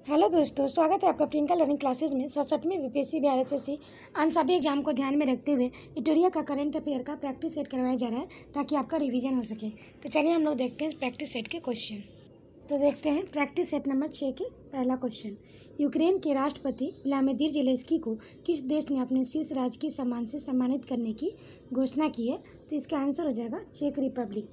Hello दोस्तों, स्वागत है आपका प्रियंका लर्निंग क्लासेस में 67वीं बीपीएससी बिहार एसएससी अन्य सभी एग्जाम को ध्यान में रखते हुए इटोरिया का करंट अफेयर का प्रैक्टिस सेट करवाया जा रहा है ताकि आपका रिवीजन हो सके। तो चलिए हम लोग देखते हैं प्रैक्टिस सेट के क्वेश्चन। तो देखते हैं प्रैक्टिस सेट नंबर 6 के पहला क्वेश्चन। यूक्रेन के राष्ट्रपति व्लादिमीर जेलेंस्की को किस देश ने अपने शीर्ष राजकीय सम्मान से सम्मानित करने की घोषणा की है? तो इसका आंसर हो जाएगा चेक रिपब्लिक।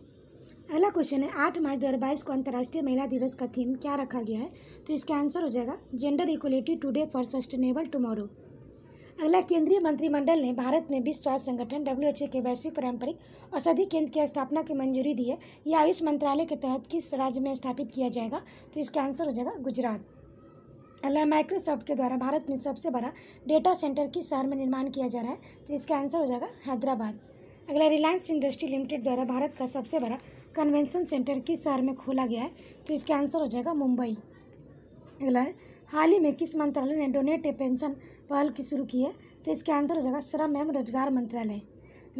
अगला क्वेश्चन है 8 मार्च 2022 को अंतर्राष्ट्रीय महिला दिवस का थीम क्या रखा गया है? तो इसका आंसर हो जाएगा gender equality today for sustainable tomorrow. अगला केंद्रीय मंत्रिमंडल ने भारत में विश्व स्वास्थ्य संगठन WHO के वैश्विक पारंपरिक औषधि केंद्र की स्थापना की मंजूरी दी है। यह आयुष मंत्रालय के तहत किस राज्य में स्थापित किया जाएगा? तो इसका आंसर हो जाएगा गुजरात। अगला माइक्रोसॉफ्ट के द्वारा भारत में सबसे बड़ा डेटा सेंटर किस शहर में निर्माण किया जा रहा है? तो इसका आंसर हो जाएगा हैदराबाद। अगला रिलायंस इंडस्ट्री लिमिटेड द्वारा भारत का सबसे बड़ा कन्वेंशन सेंटर किस शहर में खोला गया है? तो इसका आंसर हो जाएगा मुंबई। अगला है हाल ही में किस मंत्रालय ने डोनेट ए पेंशन पहल की शुरू की है? तो इसका आंसर हो जाएगा श्रम एवं रोजगार मंत्रालय।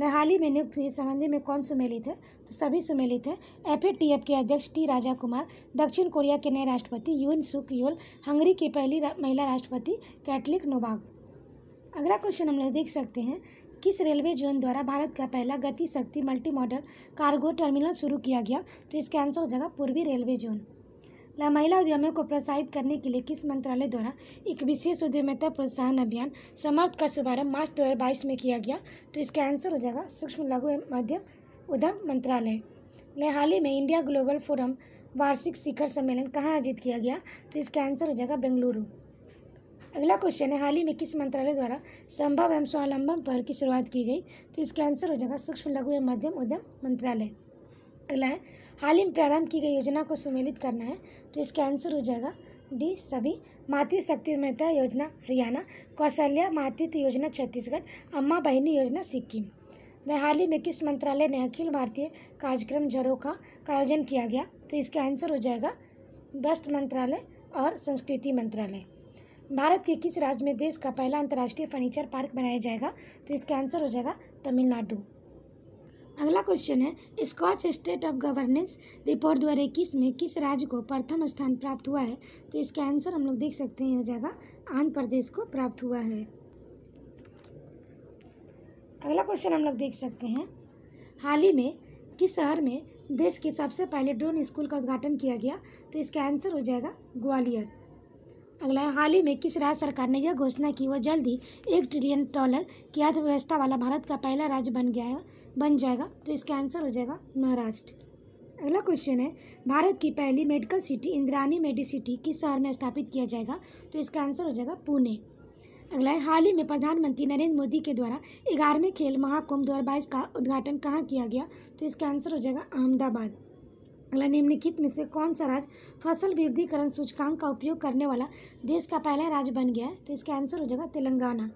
हाल ही में नियुक्त हुए संबंधी में कौन सुमेलित है? तो सभी सुमेलित है। FATF के अध्यक्ष टी राजा कुमार, दक्षिण कोरिया के नए राष्ट्रपति यून सुक योल, हंगरी की पहली महिला राष्ट्रपति कैटलिक नोवाक। अगला क्वेश्चन हम लोग देख सकते हैं किस रेलवे जोन द्वारा भारत का पहला गति शक्ति मल्टी मॉडल कार्गो टर्मिनल शुरू किया गया? तो इसका आंसर हो जाएगा पूर्वी रेलवे जोन। महिला उद्यमियों को प्रोत्साहित करने के लिए किस मंत्रालय द्वारा एक विशेष उद्यमिता प्रोत्साहन अभियान समर्थ का शुभारंभ मार्च 2022 में किया गया? तो इसका आंसर हो जाएगा सूक्ष्म लघु एवं मध्यम उद्यम मंत्रालय। हाल ही में इंडिया ग्लोबल फोरम वार्षिक शिखर सम्मेलन कहाँ आयोजित किया गया? तो इसका आंसर हो जाएगा बेंगलुरु। अगला क्वेश्चन है हाल ही में किस मंत्रालय द्वारा संभव एवं स्वावलंबन पहल की शुरुआत की गई? तो इसका आंसर हो जाएगा सूक्ष्म लघु एवं मध्यम उद्यम मंत्रालय। अगला है हाल ही में प्रारंभ की गई योजना को सुमेलित करना है? तो इसका आंसर हो जाएगा डी सभी। मातृ शक्ति उद्यमिता योजना हरियाणा, कौशल्या मातृत्व योजना छत्तीसगढ़, अम्मा बहिनी योजना सिक्किम। हाल ही में किस मंत्रालय ने अखिल भारतीय कार्यक्रम झरोखा का आयोजन किया गया? तो इसका आंसर हो जाएगा वस्त्र मंत्रालय और संस्कृति मंत्रालय। भारत के किस राज्य में देश का पहला अंतर्राष्ट्रीय फर्नीचर पार्क बनाया जाएगा? तो इसका आंसर हो जाएगा तमिलनाडु। अगला क्वेश्चन है Scotch state of governance report 2021 में किस राज्य को प्रथम स्थान प्राप्त हुआ है? तो इसका आंसर हम लोग देख सकते हैं हो जाएगा आंध्र प्रदेश को प्राप्त हुआ है। अगला क्वेश्चन हम लोग देख सकते हैं हाल ही में किस शहर में देश के सबसे पहले ड्रोन स्कूल का उद्घाटन किया गया? तो इसका आंसर हो जाएगा ग्वालियर। अगला है हाल ही में किस राज्य सरकार ने यह घोषणा की वह जल्द ही $1 ट्रिलियन की अर्थव्यवस्था वाला भारत का पहला राज्य बन जाएगा? तो इसका आंसर हो जाएगा महाराष्ट्र। अगला क्वेश्चन है भारत की पहली मेडिकल सिटी इंद्रायणी मेडिसिटी किस शहर में स्थापित किया जाएगा? तो इसका आंसर हो जाएगा पुणे। अगला है हाल ही में प्रधानमंत्री नरेंद्र मोदी के द्वारा 11वें खेल महाकुंभ 2022 का उद्घाटन कहाँ किया गया? तो इसका आंसर हो जाएगा अहमदाबाद। अगला निम्नलिखित में से कौन सा राज्य फसल विविधीकरण सूचकांक का उपयोग करने वाला देश का पहला राज्य बन गया है? तो इसका आंसर हो जाएगा तेलंगाना।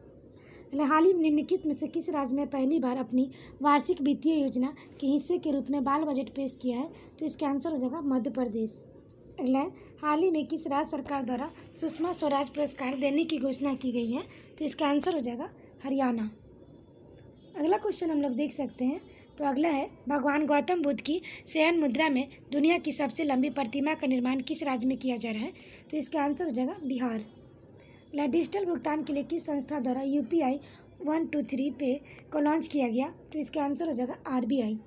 हाल ही में निम्नलिखित में से किस राज्य में पहली बार अपनी वार्षिक वित्तीय योजना के हिस्से के रूप में बाल बजट पेश किया है? तो इसका आंसर हो जाएगा मध्य प्रदेश। अगला हाल ही में किस राज्य सरकार द्वारा सुषमा स्वराज पुरस्कार देने की घोषणा की गई है? तो इसका आंसर हो जाएगा हरियाणा। अगला क्वेश्चन हम लोग देख सकते हैं तो अगला है भगवान गौतम बुद्ध की शयन मुद्रा में दुनिया की सबसे लंबी प्रतिमा का निर्माण किस राज्य में किया जा रहा है? तो इसका आंसर हो जाएगा बिहार। डिजिटल भुगतान के लिए किस संस्था द्वारा UPI 123 पे को लॉन्च किया गया? तो इसका आंसर हो जाएगा RBI।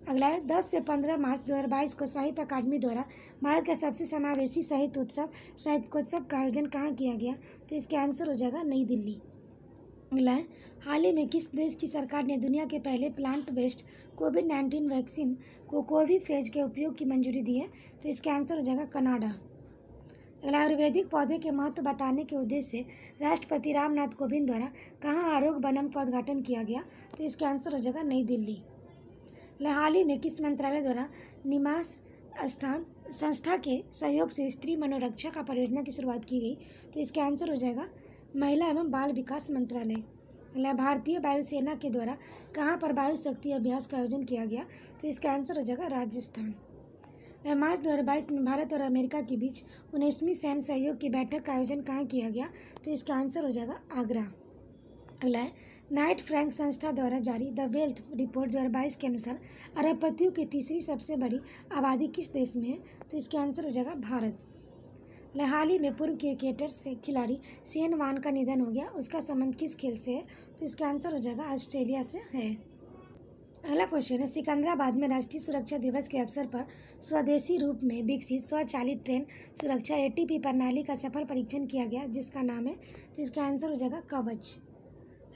अगला है 10 से 15 मार्च 2022 को साहित्य अकादमी द्वारा भारत का सबसे समावेशी साहित्योत्सव का आयोजन कहाँ किया गया? तो इसका आंसर हो जाएगा नई दिल्ली। अगला है हाल ही में किस देश की सरकार ने दुनिया के पहले प्लांट बेस्ड COVID-19 वैक्सीन को कोविफेज के उपयोग की मंजूरी दी है? तो इसका आंसर हो जाएगा कनाडा। अगला आयुर्वेदिक पौधे के महत्व बताने के उद्देश्य से राष्ट्रपति रामनाथ कोविंद द्वारा कहाँ आरोग्य वनम का उद्घाटन किया गया? तो इसका आंसर हो जाएगा नई दिल्ली। हाल ही में किस मंत्रालय द्वारा निवास स्थान संस्था के सहयोग से स्त्री मनोरक्षा का परियोजना की शुरुआत की गई? तो इसका आंसर हो जाएगा महिला एवं बाल विकास मंत्रालय। भारतीय वायुसेना के द्वारा कहाँ पर वायु शक्ति अभ्यास का आयोजन किया गया? तो इसका आंसर हो जाएगा राजस्थान। मार्च 2022 में भारत और अमेरिका के बीच 19वीं सैन्य सहयोग की बैठक का आयोजन कहाँ किया गया? तो इसका आंसर हो जाएगा आगरा। अगला है नाइट फ्रैंक संस्था द्वारा जारी द वेल्थ रिपोर्ट 2022 के अनुसार अरबपतियों की तीसरी सबसे बड़ी आबादी किस देश में है? तो इसका आंसर हो जाएगा भारत। हाल ही में पूर्व क्रिकेटर से खिलाड़ी शेन वॉर्न का निधन हो गया। उसका संबंध किस खेल से है? तो इसका आंसर हो जाएगा ऑस्ट्रेलिया से है। अगला क्वेश्चन है, सिकंदराबाद में राष्ट्रीय सुरक्षा दिवस के अवसर पर स्वदेशी रूप में विकसित स्वचालित ट्रेन सुरक्षा ATP प्रणाली का सफल परीक्षण किया गया, जिसका नाम है, तो इसका आंसर हो जाएगा कवच।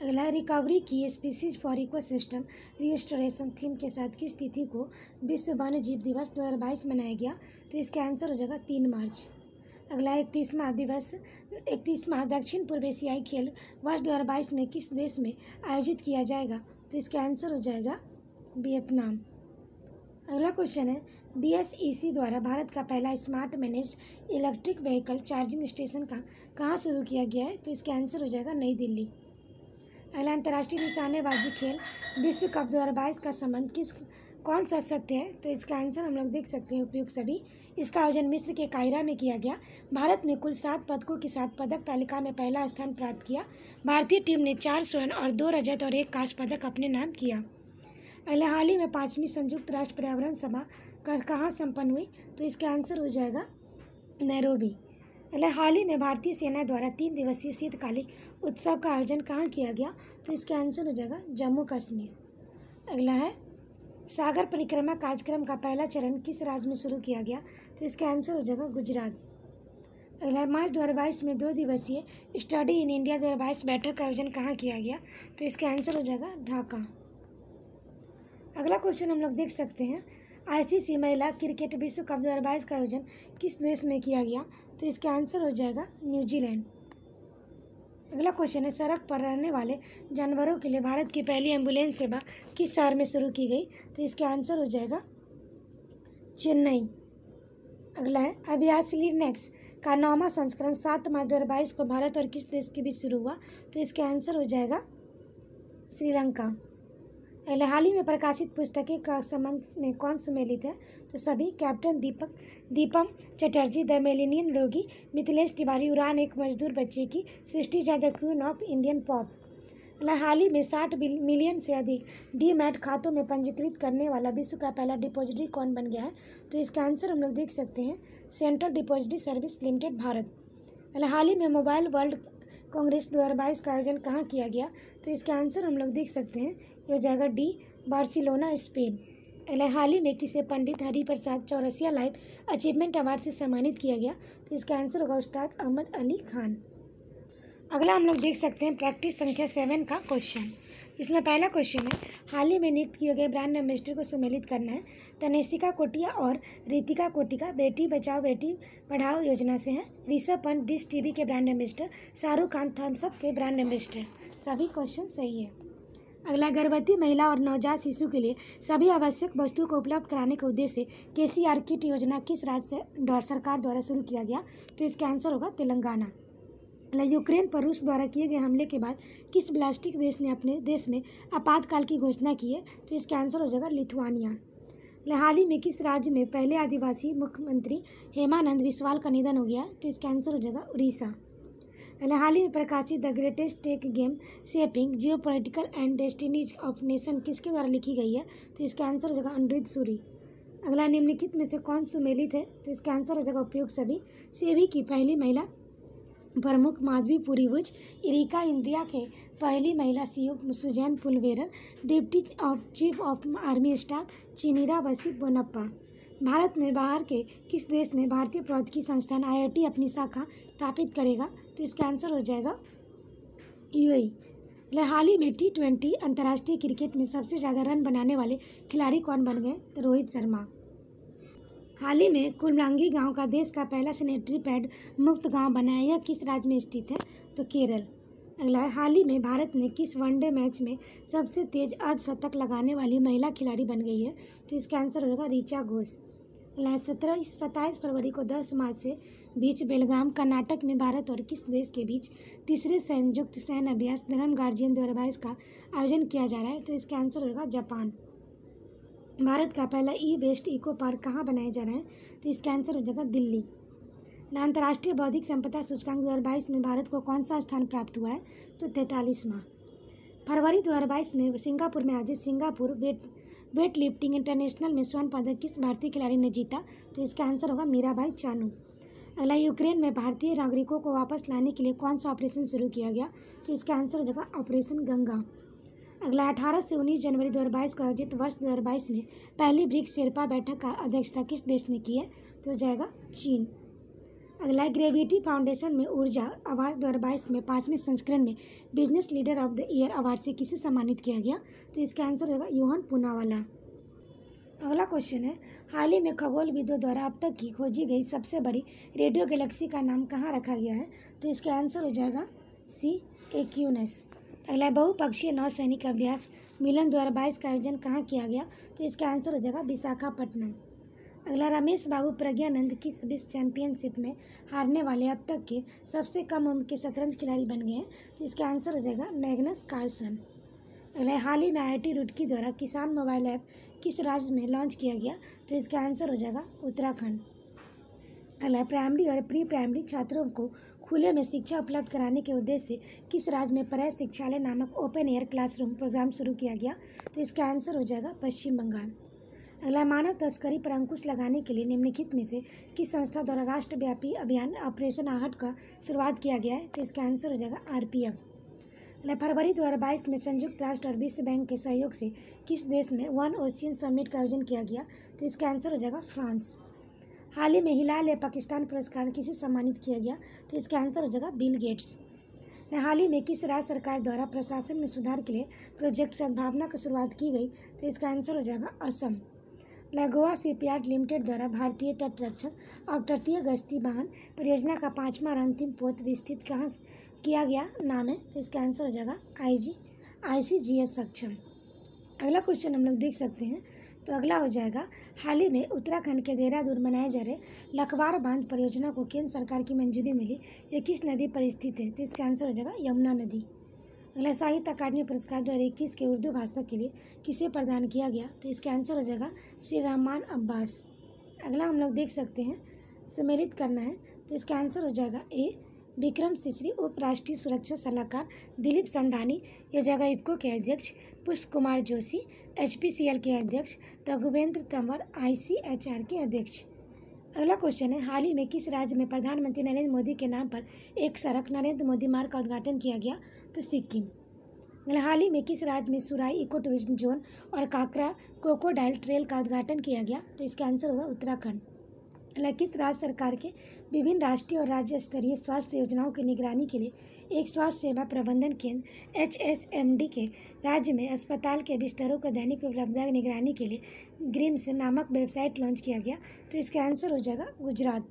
अगला, रिकवरी की species for ecosystem restoration theme के साथ किस तिथि को विश्व वन्य जीव दिवस 2022 मनाया गया? तो इसका आंसर हो जाएगा 3 मार्च। अगला, 31वां दक्षिण पूर्व एशियाई खेल वर्ष 2022 में किस देश में आयोजित किया जाएगा? तो इसका आंसर हो जाएगा वियतनाम। अगला क्वेश्चन है, BSEC द्वारा भारत का पहला smart manage electric vehicle charging station कहाँ शुरू किया गया है? तो इसका आंसर हो जाएगा नई दिल्ली। अगला, अंतर्राष्ट्रीय निशानेबाजी खेल विश्व कप 2022 का संबंध कौन सा सत्य है? तो इसका आंसर हम लोग देख सकते हैं उपयुक्त सभी। इसका आयोजन मिस्र के कायरा में किया गया। भारत ने कुल 7 पदकों के साथ पदक तालिका में पहला स्थान प्राप्त किया। भारतीय टीम ने 4 स्वर्ण और 2 रजत और 1 कांस्य पदक अपने नाम किया। अगला, हाल ही में 5वीं संयुक्त राष्ट्र पर्यावरण सभा कहाँ संपन्न हुई? तो इसका आंसर हो जाएगा नैरोबी। अगला, हाल ही में भारतीय सेना द्वारा 3 दिवसीय शीतकालीन उत्सव का आयोजन कहाँ किया गया? तो इसका आंसर हो जाएगा जम्मू कश्मीर। अगला है, सागर परिक्रमा कार्यक्रम का पहला चरण किस राज्य में शुरू किया गया? तो इसका आंसर हो जाएगा गुजरात। अगला, मार्च 2022 में 2 दिवसीय स्टडी इन इंडिया 2022 बैठक का आयोजन कहाँ किया गया? तो इसका आंसर हो जाएगा ढाका। अगला क्वेश्चन हम लोग देख सकते हैं, ICC महिला क्रिकेट विश्व कप 2022 का आयोजन किस देश में किया गया? तो इसका आंसर हो जाएगा न्यूजीलैंड। अगला क्वेश्चन है, सड़क पर रहने वाले जानवरों के लिए भारत की पहली एम्बुलेंस सेवा किस शहर में शुरू की गई? तो इसका आंसर हो जाएगा चेन्नई। अगला है, अभियास लिनक्स का 9वां संस्करण 7 मार्च 2022 को भारत और किस देश के बीच शुरू हुआ? तो इसका आंसर हो जाएगा श्रीलंका। अगले, हाल ही में प्रकाशित पुस्तकें का संबंध में कौन सम्मिलित है? तो सभी। Captain Deepam Chatterjee, the millennium rogue, Mithilesh Tiwari, उड़ान एक मजदूर बच्चे की, Srishti Jha, the queen of Indian pop. अगला, हाल ही में 60 मिलियन से अधिक डीमैट खातों में पंजीकृत करने वाला विश्व का पहला डिपॉजिटरी कौन बन गया है? तो इसका आंसर हम लोग देख सकते हैं central depository service limited Bharat. अगला, हाल ही में मोबाइल वर्ल्ड कांग्रेस 2022 का आयोजन कहाँ किया गया? तो इसका आंसर हम लोग देख सकते हैं, ये हो जाएगा डी, बार्सिलोना, स्पेन। अगला, हाल ही में किसे Pandit Hariprasad Chaurasia life achievement award से सम्मानित किया गया? तो इसका आंसर होगा उस्ताद अहमद अली खान। अगला हम लोग देख सकते हैं प्रैक्टिस संख्या 7 का क्वेश्चन। इसमें पहला क्वेश्चन है, हाल ही में नियुक्त किए गए ब्रांड एम्बेसडर को सम्मिलित करना है। तनेसिका कोटिया और रितिका कोटिका बेटी बचाओ बेटी पढ़ाओ योजना से हैं। ऋषभ पंत डिश टीवी के brand ambassador, Shahrukh Khan Thums Up के ब्रांड एम्बेसडर। सभी क्वेश्चन सही है। अगला, गर्भवती महिला और नवजात शिशु के लिए सभी आवश्यक वस्तुओं को उपलब्ध कराने के उद्देश्य से KCR किट योजना किस राज्य सरकार द्वारा शुरू किया गया? तो इसका आंसर होगा तेलंगाना। यूक्रेन पर रूस द्वारा किए गए हमले के बाद किस ब्लास्टिक देश ने अपने देश में आपातकाल की घोषणा की है? तो इसका आंसर हो जाएगा लिथुआनिया। हाल ही में किस राज्य में पहले आदिवासी मुख्यमंत्री हेमानंद बिस्वाल का निधन हो गया? तो इसका आंसर हो जाएगा उड़ीसा। हाल ही में प्रकाशित the greatest tech game shaping geopolitical and destinies of nation किसके द्वारा लिखी गई है? तो इसका आंसर हो जाएगा अनिरुद्ध सूरी। अगला, निम्नलिखित में से कौन सम्मिलित है? तो इसका आंसर हो जाएगा उपयुक्त सभी। सेबी की पहली महिला प्रमुख माधवी पुरीवुज, इरिका इंडिया के पहली महिला CEO सुजैन पुलवेरन, deputy chief of army staff चिनीरा वसीफ बोनप्पा। भारत में बाहर के किस देश ने भारतीय प्रौद्योगिकी संस्थान IIT अपनी शाखा स्थापित करेगा? तो इसका आंसर हो जाएगा UAE। हाल ही में T20 अंतर्राष्ट्रीय क्रिकेट में सबसे ज़्यादा रन बनाने वाले खिलाड़ी कौन बन गए? तो रोहित शर्मा। हाल ही में कुलमांगी गांव का देश का पहला सैनिटरी पैड मुक्त गांव बना है। यह किस राज्य में स्थित है? तो केरल। अगला, हाल ही में भारत ने किस वनडे मैच में सबसे तेज अर्धशतक लगाने वाली महिला खिलाड़ी बन गई है? तो इसका आंसर होगा ऋचा घोष। 27 फरवरी को 10 मार्च से बीच बेलगाम कर्नाटक में भारत और किस देश के बीच तीसरे संयुक्त सैन्य अभ्यास धर्म गार्जियन 2022 का आयोजन किया जा रहा है? तो इसका आंसर होगा जापान। भारत का पहला वेस्ट इको पार्क कहाँ बनाया जा रहा है? तो इसका आंसर हो जाएगा दिल्ली। अंतर्राष्ट्रीय बौद्धिक संपदा सूचकांक 2022 में भारत को कौन सा स्थान प्राप्त हुआ है? तो 43वां। फरवरी 2022 में सिंगापुर में आयोजित सिंगापुर वेट लिफ्टिंग इंटरनेशनल में स्वर्ण पदक किस भारतीय खिलाड़ी ने जीता? तो इसका आंसर होगा मीराबाई चानू। अगला, यूक्रेन में भारतीय नागरिकों को वापस लाने के लिए कौन सा ऑपरेशन शुरू किया गया? तो इसका आंसर हो जाएगा ऑपरेशन गंगा। अगला, 18 से 19 जनवरी 2022 को आयोजित वर्ष 2022 में पहली ब्रिक्स शेर्पा बैठक का अध्यक्षता किस देश ने की है? तो हो जाएगा चीन। अगला, ग्रेविटी फाउंडेशन में ऊर्जा अवार्ड 2022 में 5वें संस्करण में business leader of the year award से किसे सम्मानित किया गया? तो इसका आंसर होगा योहन पूनावाला। अगला क्वेश्चन है, हाल ही में खगोलविदों द्वारा अब तक की खोजी गई सबसे बड़ी रेडियो गैलेक्सी का नाम कहाँ रखा गया है? तो इसका आंसर हो जाएगा सी, एक्यूनेस। अगला, बहुपक्षीय नौसैनिक अभ्यास मिलन 2022 का आयोजन कहाँ किया गया? तो इसका आंसर हो जाएगा विशाखापट्टनम। अगला, रमेश बाबू प्रज्ञानंद किस विश्व चैंपियनशिप में हारने वाले अब तक के सबसे कम उम्र के शतरंज खिलाड़ी बन गए हैं? तो इसका आंसर हो जाएगा मैग्नस कार्लसन। अगला, हाल ही में IIT रुड़की द्वारा किसान मोबाइल ऐप किस राज्य में लॉन्च किया गया? तो इसका आंसर हो जाएगा उत्तराखंड। अगला, प्राइमरी और प्री प्राइमरी छात्रों को खुले में शिक्षा उपलब्ध कराने के उद्देश्य से किस राज्य में पर्याय शिक्षालय नामक ओपन एयर क्लासरूम प्रोग्राम शुरू किया गया? तो इसका आंसर हो जाएगा पश्चिम बंगाल। अगला, मानव तस्करी पर अंकुश लगाने के लिए निम्नलिखित में से किस संस्था द्वारा राष्ट्रव्यापी अभियान ऑपरेशन आहट का शुरुआत किया गया है? तो इसका आंसर हो जाएगा RPF। अगला, फरवरी 2022 में संयुक्त राष्ट्र और विश्व बैंक के सहयोग से किस देश में वन ओशियन समिट का आयोजन किया गया? तो इसका आंसर हो जाएगा फ्रांस। हाल ही में हिलाल ए पाकिस्तान पुरस्कार किसे सम्मानित किया गया? तो इसका आंसर हो जाएगा बिल गेट्स। हाल ही में किस राज्य सरकार द्वारा प्रशासन में सुधार के लिए प्रोजेक्ट सद्भावना की शुरुआत की गई? तो इसका आंसर हो जाएगा असम। गोवा शिपयार्ड लिमिटेड द्वारा भारतीय तटरक्षक और तटीय गश्ती वाहन परियोजना का 5वां और अंतिम पोत विस्तृत कहाँ किया गया नाम है? तो इसका आंसर हो जाएगा ICGS सक्षम। अगला क्वेश्चन हम लोग देख सकते हैं, तो अगला हो जाएगा, हाल ही में उत्तराखंड के देहरादून बनाए जा रहे लखवार बांध परियोजना को केंद्र सरकार की मंजूरी मिली, ये किस नदी पर स्थित है? तो इसका आंसर हो जाएगा यमुना नदी। अगला, साहित्य अकादमी पुरस्कार 2021 के उर्दू भाषा के लिए किसे प्रदान किया गया? तो इसका आंसर हो जाएगा श्री रहमान अब्बास। अगला हम लोग देख सकते हैं, सम्मिलित करना है, तो इसका आंसर हो जाएगा ए, विक्रम सिसरी उप राष्ट्रीय सुरक्षा सलाहकार दिलीप संधानी, यह जगह इफ्को के अध्यक्ष पुष्प कुमार जोशी, HPCL के अध्यक्ष रघुवेंद्र तंवर, ICHR के अध्यक्ष। अगला क्वेश्चन है, हाल ही में किस राज्य में प्रधानमंत्री नरेंद्र मोदी के नाम पर एक सड़क नरेंद्र मोदी मार्ग का उद्घाटन किया गया? तो सिक्किम। अगला, हाल ही में किस राज्य में सुराई इको टूरिज्म जोन और काकरा क्रोकोडाइल ट्रेल का उद्घाटन किया गया? तो इसका आंसर होगा उत्तराखंड। अगला, किस राज्य सरकार के विभिन्न राष्ट्रीय और राज्य स्तरीय स्वास्थ्य योजनाओं की निगरानी के लिए एक स्वास्थ्य सेवा प्रबंधन केंद्र HSMD के राज्य में अस्पताल के बिस्तरों को दैनिक उपलब्धता की निगरानी के लिए ग्रिम्स नामक वेबसाइट लॉन्च किया गया? तो इसका आंसर हो जाएगा गुजरात।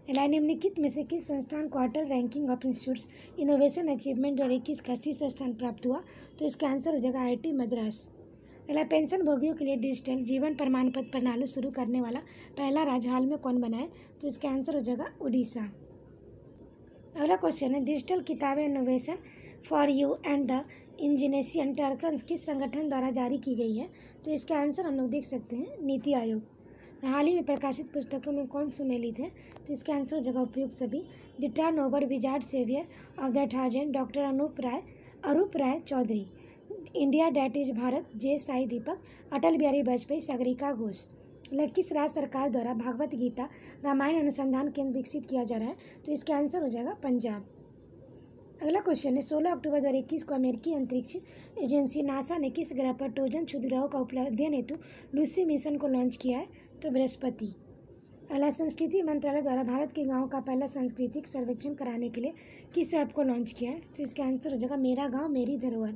निम्नलिखित में से किस संस्थान को Atal ranking of institutes innovation achievement 2021 का शीर्ष स्थान प्राप्त हुआ? तो इसका आंसर हो जाएगा IIT मद्रास। अगला, पेंशन भोगियों के लिए डिजिटल जीवन प्रमाण पत्र प्रणाली शुरू करने वाला पहला राज्य हाल में कौन बना है? तो इसका आंसर हो जाएगा उड़ीसा। अगला क्वेश्चन है, डिजिटल किताबें innovation for you and the engineering टर्कन्स किस संगठन द्वारा जारी की गई है? तो इसका आंसर हम लोग देख सकते हैं नीति आयोग। हाल ही में प्रकाशित पुस्तकों में कौन सुमेलित है? तो इसका आंसर हो जाएगा उपयुक्त सभी। The turnover wizard saviour of the thousand doctor Arup Roy Chowdhury, India that is Bharat J Sai Deepak, Atal Bihari Vajpayee, Sagarika Ghosh. किस राज्य सरकार द्वारा भागवत गीता रामायण अनुसंधान केंद्र विकसित किया जा रहा है? तो इसका आंसर हो जाएगा पंजाब। अगला क्वेश्चन है, 16 अक्टूबर 2021 को अमेरिकी अंतरिक्ष एजेंसी नासा ने किस ग्रह पर ट्रोजन क्षुद्रग्रहों का अध्ययन हेतु लूसी मिशन को लॉन्च किया है? तो बृहस्पति। अगला, संस्कृति मंत्रालय द्वारा भारत के गाँव का पहला सांस्कृतिक सर्वेक्षण कराने के लिए किस ऐप को लॉन्च किया है? तो इसका आंसर हो जाएगा मेरा गाँव मेरी धरोहर।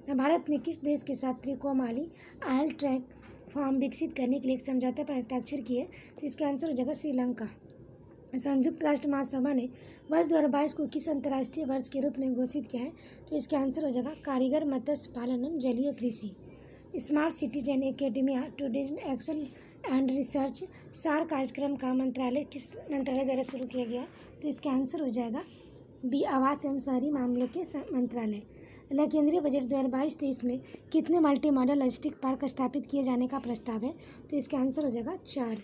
भारत ने किस देश के साथ त्रिकोमाली आयल ट्रैक फॉर्म विकसित करने के लिए एक समझौता पर हस्ताक्षर किए? तो इसका आंसर हो जाएगा श्रीलंका। संयुक्त राष्ट्र महासभा ने वर्ष 2022 को किस अंतर्राष्ट्रीय वर्ष के रूप में घोषित किया है? तो इसका आंसर हो जाएगा कारीगर मत्स्य पालन एवं जलीय कृषि। Smart citizen academia tourism action and research सार कार्यक्रम का मंत्रालय किस मंत्रालय द्वारा शुरू किया गया? तो इसका आंसर हो जाएगा बी, आवास एवं शहरी मामलों के मंत्रालय। केंद्रीय बजट 2022-23 में कितने मल्टी मॉडल लॉजिस्टिक पार्क स्थापित किए जाने का प्रस्ताव है? तो इसका आंसर हो जाएगा 4।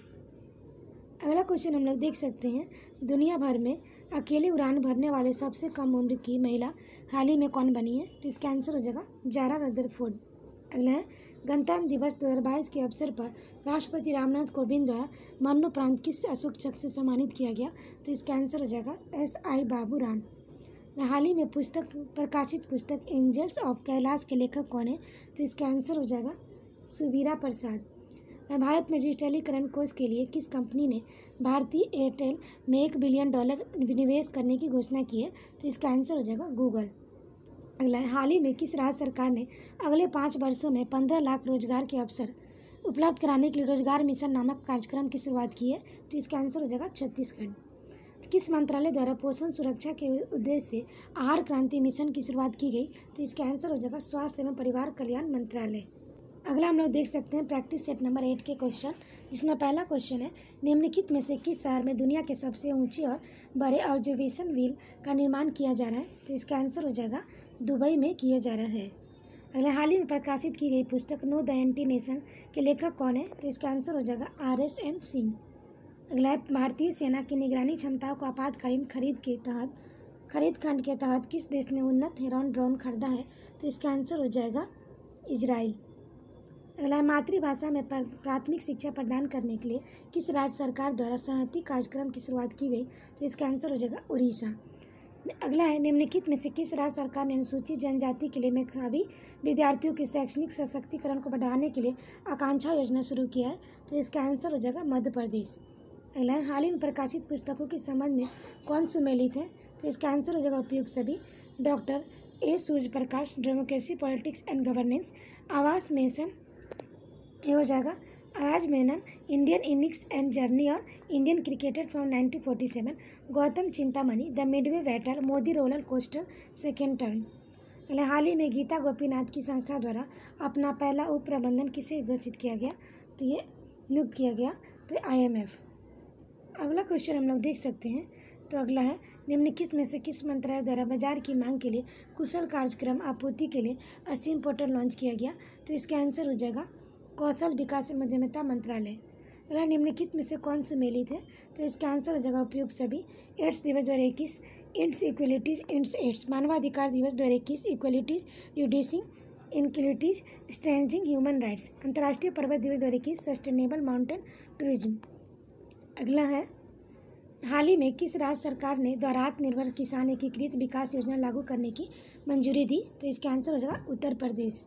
अगला क्वेश्चन हम लोग देख सकते हैं, दुनिया भर में अकेले उड़ान भरने वाले सबसे कम उम्र की महिला हाल ही में कौन बनी है? तो इसका आंसर हो जाएगा जारा रदरफोर्ड। अगला है, गणतंत्र दिवस 2022 के अवसर पर राष्ट्रपति रामनाथ कोविंद द्वारा मरणोपरांत किस अशोक चक्र से सम्मानित किया गया? तो इसका आंसर हो जाएगा SI बाबूराम। हाल ही में प्रकाशित पुस्तक एंजल्स ऑफ कैलाश के लेखक कौन है? तो इसका आंसर हो जाएगा सुबीरा प्रसाद। भारत में डिजिटलीकरण कोष के लिए किस कंपनी ने भारतीय एयरटेल में $1 बिलियन निवेश करने की घोषणा की है? तो इसका आंसर हो जाएगा गूगल। अगला है, हाल ही में किस राज्य सरकार ने अगले 5 वर्षों में 15 लाख रोजगार के अवसर उपलब्ध कराने के लिए रोजगार मिशन नामक कार्यक्रम की शुरुआत की है? तो इसका आंसर हो जाएगा छत्तीसगढ़। किस मंत्रालय द्वारा पोषण सुरक्षा के उद्देश्य से आहार क्रांति मिशन की शुरुआत की गई? तो इसका आंसर हो जाएगा स्वास्थ्य एवं परिवार कल्याण मंत्रालय। अगला हम लोग देख सकते हैं प्रैक्टिस सेट नंबर 8 के क्वेश्चन, जिसमें पहला क्वेश्चन है, निम्नलिखित में से किस शहर में दुनिया के सबसे ऊंचे और बड़े ऑब्जर्वेशन व्हील का निर्माण किया जा रहा है? तो इसका आंसर हो जाएगा दुबई में किया जा रहा है। अगला, हाल ही में प्रकाशित की गई पुस्तक नो द एंटी नेशन के लेखक कौन है? तो इसका आंसर हो जाएगा RSN सिंह। अगला, भारतीय सेना की निगरानी क्षमताओं को आपातकालीन खरीद खंड के तहत किस देश ने उन्नत हेरॉन ड्रोन खरीदा है? तो इसका आंसर हो जाएगा इजराइल। अगला, मातृभाषा में प्राथमिक शिक्षा प्रदान करने के लिए किस राज्य सरकार द्वारा सहमति कार्यक्रम की शुरुआत की गई? तो इसका आंसर हो जाएगा उड़ीसा। अगला है, निम्नलिखित में से किस राज्य सरकार ने अनुसूचित जनजाति के लिए मेधावी विद्यार्थियों के शैक्षणिक सशक्तिकरण को बढ़ाने के लिए आकांक्षा योजना शुरू किया है? तो इसका आंसर हो जाएगा मध्य प्रदेश। अगला है, हाल ही में प्रकाशित पुस्तकों के संबंध में कौन सम्मिलित है? तो इसका आंसर हो जाएगा उपयुक्त सभी। Doctor A Surya Prakash, democracy, politics and governance. आवास मेसन, ये हो जाएगा आवाज Menon, Indian innings and journey और Indian cricketer from 1947। Gautam Chintamani, the midway battle, Modi roller coaster, second turn. हाल ही में गीता गोपीनाथ की संस्था द्वारा अपना पहला उप प्रबंधन किसे घोषित किया गया? तो ये नियुक्त किया गया, तो IMF। अगला क्वेश्चन हम लोग देख सकते हैं। तो अगला है, निम्नलिखित में से किस मंत्रालय द्वारा बाजार की मांग के लिए कुशल कार्यक्रम आपूर्ति के लिए असीम पोर्टल लॉन्च किया गया? तो इसका आंसर हो जाएगा कौशल विकास एवं उद्यमिता मंत्रालय। अगला, निम्नलिखित में से कौन सम्मिलित है? तो इसका आंसर हो जाएगा उपयुक्त सभी। एड्स दिवस 2021, इंड्स इक्वलिटीज इंड्स एड्स। मानवाधिकार दिवस 2021, equalities reducing inequalities, strengthening human rights. अंतर्राष्ट्रीय पर्वत दिवस 2021, सस्टेनेबल माउंटेन टूरिज्म। अगला है, हाल ही में किस राज्य सरकार ने द्वारा आत्मनिर्भर किसान एकीकृत विकास योजना लागू करने की मंजूरी दी? तो इसका आंसर हो जाएगा उत्तर प्रदेश।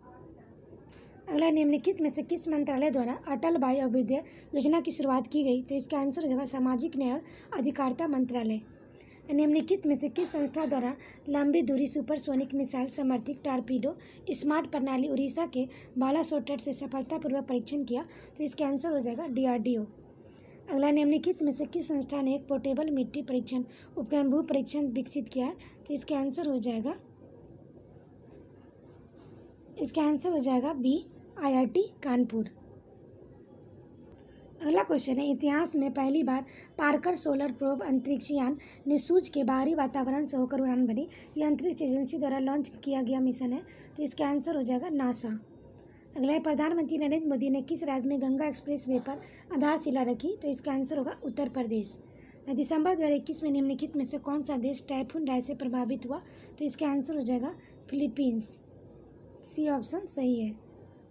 अगला, निम्नलिखित में से किस मंत्रालय द्वारा अटल बाई अभ्युदय योजना की शुरुआत की गई? तो इसका आंसर हो जाएगा सामाजिक न्याय और अधिकारिता मंत्रालय। निम्नलिखित में से किस संस्था द्वारा लंबी दूरी सुपरसोनिक मिसाइल समर्थित टारपीडो स्मार्ट प्रणाली उड़ीसा के बालासोर तट से सफलतापूर्वक परीक्षण किया? तो इसका आंसर हो जाएगा DRDO। अगला, निम्नलिखित में से किस संस्था ने एक पोर्टेबल मिट्टी परीक्षण उपकरण भू परीक्षण विकसित किया है? तो इसका आंसर हो जाएगा B, IIT कानपुर। अगला क्वेश्चन है, इतिहास में पहली बार पार्कर सोलर प्रोब अंतरिक्ष यान ने सूर्य के बाहरी वातावरण से होकर उड़ान भरी। यह अंतरिक्ष एजेंसी द्वारा लॉन्च किया गया मिशन है। तो इसका आंसर हो जाएगा नासा। अगला है, प्रधानमंत्री नरेंद्र मोदी ने किस राज्य में गंगा एक्सप्रेस वे पर आधारशिला रखी? तो इसका आंसर होगा उत्तर प्रदेश। दिसंबर 2021 में निम्नलिखित में से कौन सा देश टाइफून राय से प्रभावित हुआ? तो इसका आंसर हो जाएगा फिलीपींस। C ऑप्शन सही है।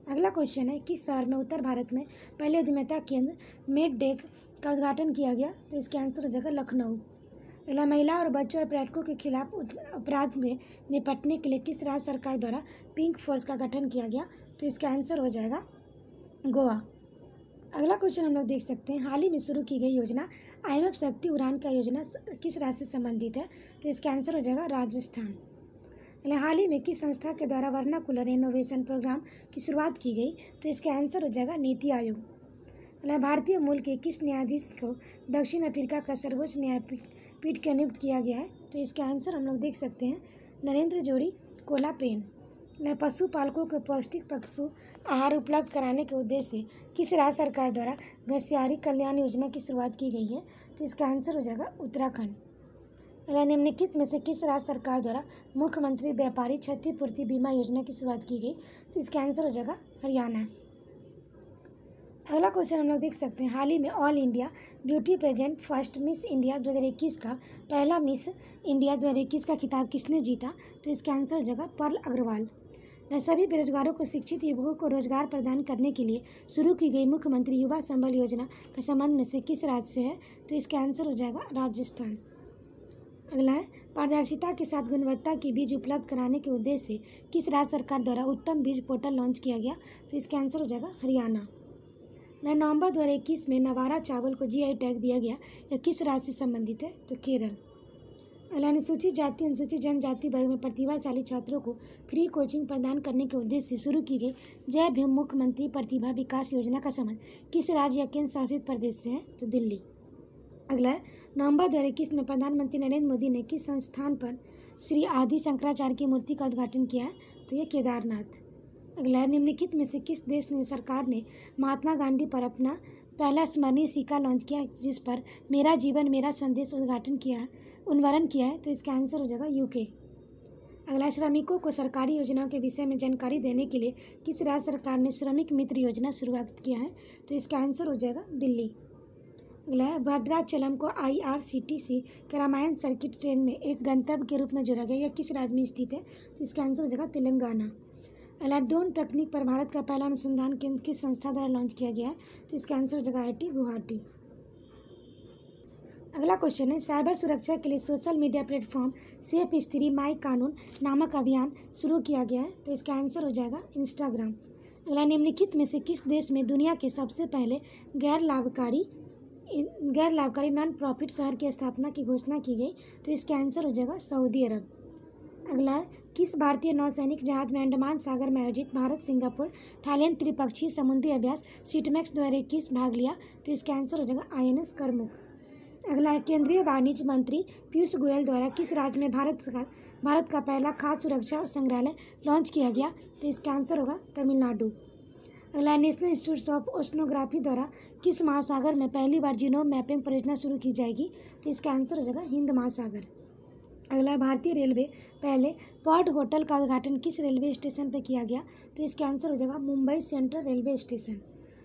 अगला क्वेश्चन है, किस शहर में उत्तर भारत में पहले उद्यमिता केंद्र मेडडेक का उद्घाटन किया गया? तो इसका आंसर हो जाएगा लखनऊ। अगला, महिला और बच्चों और पर्यटकों के खिलाफ अपराध में निपटने के लिए किस राज्य सरकार द्वारा पिंक फोर्स का गठन किया गया? तो इसका आंसर हो जाएगा गोवा। अगला क्वेश्चन हम लोग देख सकते हैं, हाल ही में शुरू की गई योजना IMF शक्ति उड़ान का योजना किस राज्य से संबंधित है? तो इसका आंसर हो जाएगा राजस्थान। हाल ही में किस संस्था के द्वारा वर्नाकुलर इनोवेशन प्रोग्राम की शुरुआत की गई? तो इसका आंसर हो जाएगा नीति आयोग। भारतीय मूल के किस न्यायाधीश को दक्षिण अफ्रीका का सर्वोच्च न्यायपीठ के नियुक्त किया गया है? तो इसका आंसर हम लोग देख सकते हैं नरेंद्र जोड़ी कोलापेन। पशुपालकों को पौष्टिक पशु आहार उपलब्ध कराने के उद्देश्य से किस राज्य सरकार द्वारा घसियारी कल्याण योजना की शुरुआत की गई है? तो इसका आंसर हो जाएगा उत्तराखंड। निम्नलिखित में से किस राज्य सरकार द्वारा मुख्यमंत्री व्यापारी क्षतिपूर्ति बीमा योजना की शुरुआत की गई? तो इसका आंसर हो जाएगा हरियाणा। अगला क्वेश्चन हम लोग देख सकते हैं, हाल ही में all India beauty pageant first miss India 2021 का पहला मिस इंडिया 2021 का खिताब किसने जीता? तो इसका आंसर हो जाएगा पर्ल अग्रवाल। सभी बेरोजगारों को शिक्षित युवकों को रोजगार प्रदान करने के लिए शुरू की गई मुख्यमंत्री युवा संबल योजना का संबंध में से किस राज्य से है? तो इसका आंसर हो जाएगा राजस्थान। अगला है, पारदर्शिता के साथ गुणवत्ता के बीज उपलब्ध कराने के उद्देश्य से किस राज्य सरकार द्वारा उत्तम बीज पोर्टल लॉन्च किया गया? तो इसका आंसर हो जाएगा हरियाणा। नवंबर 2021 में नवारा चावल को GI टैग दिया गया, यह किस राज्य से संबंधित है? तो केरल। अनुसूचित जाति अनुसूचित जनजाति वर्ग में प्रतिभाशाली छात्रों को फ्री कोचिंग प्रदान करने के उद्देश्य से शुरू की गई जय भीम मुख्यमंत्री प्रतिभा विकास योजना का संबंध किस राज्य या केंद्र शासित प्रदेश से है? तो दिल्ली। अगला है, नवंबर 2021 में प्रधानमंत्री नरेंद्र मोदी ने किस संस्थान पर श्री आदि शंकराचार्य की मूर्ति का उद्घाटन किया है? तो ये केदारनाथ। अगला है, निम्नलिखित में से किस देश ने सरकार ने महात्मा गांधी पर अपना पहला स्मरणीय सिक्का लॉन्च किया जिस पर मेरा जीवन मेरा संदेश उन्वरण किया है? तो इसका आंसर हो जाएगा UK। अगला, श्रमिकों को सरकारी योजनाओं के विषय में जानकारी देने के लिए किस राज्य सरकार ने श्रमिक मित्र योजना शुरुआत किया है? तो इसका आंसर हो जाएगा दिल्ली। अगला है, भद्राचलम को IRCTC के रामायण सर्किट ट्रेन में एक गंतव्य के रूप में जोड़ा गया, यह किस राज्य में स्थित है? तो इसका आंसर हो जाएगा तेलंगाना। अगला, ड्रोन तकनीक पर भारत का पहला अनुसंधान केंद्र किस संस्था द्वारा लॉन्च किया गया है? तो इसका आंसर हो जाएगा IIT गुवाहाटी। अगला क्वेश्चन है, साइबर सुरक्षा के लिए सोशल मीडिया प्लेटफॉर्म सेफ स्त्री माई कानून नामक अभियान शुरू किया गया है? तो इसका आंसर हो जाएगा इंस्टाग्राम। अगला, निम्नलिखित में से किस देश में दुनिया के सबसे पहले गैर लाभकारी नॉन प्रॉफिट शहर की स्थापना की घोषणा की गई? तो इसका आंसर हो जाएगा सऊदी अरब। अगला, किस भारतीय नौसैनिक जहाज में अंडमान सागर में आयोजित भारत सिंगापुर थाईलैंड त्रिपक्षीय समुद्री अभ्यास सिटमैक्स 2021 भाग लिया? तो इसका आंसर हो जाएगा INS करमुख। अगला है, केंद्रीय वाणिज्य मंत्री पीयूष गोयल द्वारा किस राज्य में भारत का पहला खाद्य सुरक्षा संग्रहालय लॉन्च किया गया? तो इसका आंसर होगा तमिलनाडु। अगला, नेशनल इंस्टीट्यूट ऑफ ओशनोग्राफी द्वारा किस महासागर में पहली बार जीनोम मैपिंग परियोजना शुरू की जाएगी? तो इसका आंसर हो जाएगा हिंद महासागर। अगला, भारतीय रेलवे पहले पॉड होटल का उद्घाटन किस रेलवे स्टेशन पर किया गया? तो इसका आंसर हो जाएगा मुंबई सेंट्रल रेलवे स्टेशन।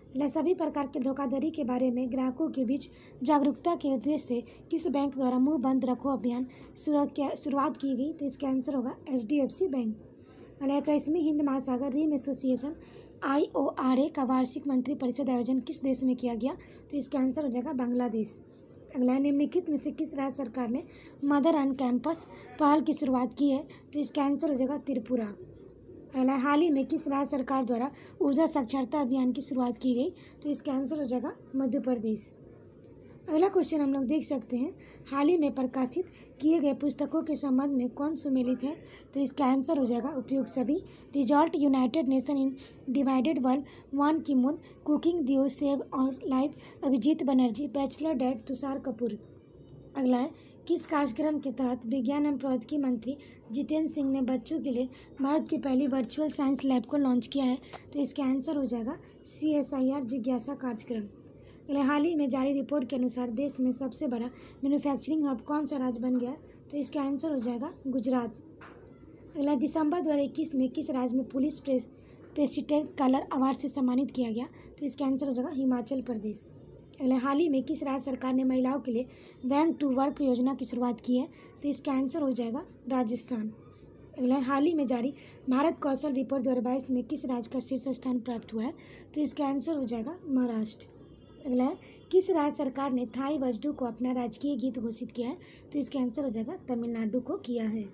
अगला, सभी प्रकार के धोखाधड़ी के बारे में ग्राहकों के बीच जागरूकता के उद्देश्य से किस बैंक द्वारा मुंह बंद रखो अभियान शुरुआत की गई? तो इसका आंसर होगा HDFC बैंक। अगला, 21वीं हिंद महासागर रिम एसोसिएशन IORA का वार्षिक मंत्रिपरिषद आयोजन किस देश में किया गया? तो इसका आंसर हो जाएगा बांग्लादेश। अगला, निम्नलिखित में से किस राज्य सरकार ने मदर ऑन कैंपस पहल की शुरुआत की है? तो इसका आंसर हो जाएगा त्रिपुरा। अगला, हाल ही में किस राज्य सरकार द्वारा ऊर्जा साक्षरता अभियान की शुरुआत की गई? तो इसका आंसर हो जाएगा मध्य प्रदेश। अगला क्वेश्चन हम लोग देख सकते हैं, हाल ही में प्रकाशित किए गए पुस्तकों के संबंध में कौन सुमेलित है? तो इसका आंसर हो जाएगा उपयुक्त सभी। Result united nation in divided world, Ban Ki Moon, cooking to save your life, Abhijit Banerjee, bachelor dad Tusshar Kapoor. अगला है, किस कार्यक्रम के तहत विज्ञान एवं प्रौद्योगिकी मंत्री जितेंद्र सिंह ने बच्चों के लिए भारत की पहली वर्चुअल साइंस लैब को लॉन्च किया है? तो इसका आंसर हो जाएगा CSIR जिज्ञासा कार्यक्रम। अगले, हाल ही में जारी रिपोर्ट के अनुसार देश में सबसे बड़ा मैन्युफैक्चरिंग हब कौन सा राज्य बन गया? तो इसका आंसर हो जाएगा गुजरात। अगला, दिसंबर 2021 में किस राज्य में पुलिस प्रेसिडेंट कलर अवार्ड से सम्मानित किया गया? तो इसका आंसर हो जाएगा हिमाचल प्रदेश। अगला, हाल ही में किस राज्य सरकार ने महिलाओं के लिए बैंक टू वर्क योजना की शुरुआत की है? तो इसका आंसर हो जाएगा राजस्थान। अगला, हाल ही में जारी भारत कौशल रिपोर्ट 2022 में किस राज्य का शीर्ष स्थान प्राप्त हुआ है? तो इसका आंसर हो जाएगा महाराष्ट्र। अगला, किस राज्य सरकार ने थाई वजडू को अपना राजकीय गीत घोषित किया है? तो इसका आंसर हो जाएगा तमिलनाडु को किया है।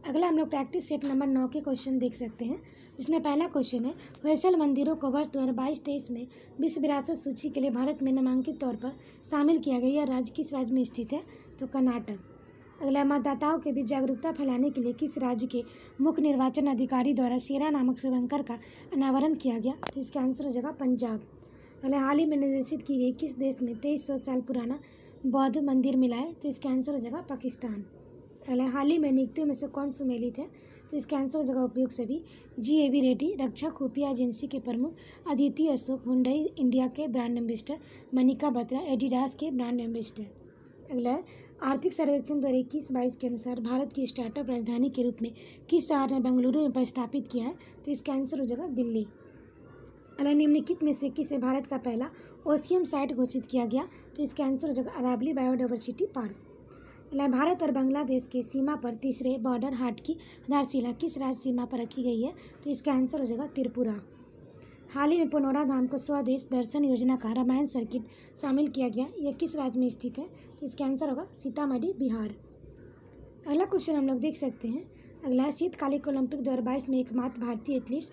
अगला हम लोग प्रैक्टिस सेट नंबर 9 के क्वेश्चन देख सकते हैं, जिसमें पहला क्वेश्चन है, होयसल मंदिरों को वर्ष 2022-23 में विश्व विरासत सूची के लिए भारत में नामांकित तौर पर शामिल किया गया। यह राज्य किस राज्य में स्थित है? तो कर्नाटक। अगला, मतदाताओं के बीच जागरूकता फैलाने के लिए किस राज्य के मुख्य निर्वाचन अधिकारी द्वारा शेरा नामक शुभंकर का अनावरण किया गया? तो इसका आंसर हो जाएगा पंजाब। अगला, हाल ही में निर्देशित की गई किस देश में 2300 साल पुराना बौद्ध मंदिर मिला है? तो इसका आंसर हो जाएगा पाकिस्तान। अगला, हाल ही में नियुक्तियों में से कौन सुमेलित है? तो इसका आंसर हो जाएगा उपयुक्त सभी। GAB रेड्डी रक्षा खुफिया एजेंसी के प्रमुख, अदिति अशोक हुंडई इंडिया के brand ambassador, Manika Batra Adidas के ब्रांड एम्बेसडर। अगला, आर्थिक सर्वेक्षण 2021-22 के अनुसार भारत की स्टार्टअप राजधानी के रूप में किस शहर ने बेंगलुरु में प्रस्तापित किया है? तो इसका आंसर हो जाएगा दिल्ली। अगला, निम्नलिखित में से किसे भारत का पहला ओशियम साइट घोषित किया गया? तो इसका आंसर हो जाएगा अरावली बायोडाइवर्सिटी पार्क। भारत और बांग्लादेश के सीमा पर तीसरे बॉर्डर हाट की आधारशिला किस राज्य सीमा पर रखी गई है? तो इसका आंसर हो जाएगा त्रिपुरा। हाल ही में पुनौरा धाम को स्वदेश दर्शन योजना का रामायण सर्किट शामिल किया गया, यह किस राज्य में स्थित है? तो इसका आंसर होगा सीतामढ़ी, बिहार। अगला क्वेश्चन हम लोग देख सकते हैं। अगला, शीतकालिक ओलंपिक 2022 में एकमात्र भारतीय एथलीट्स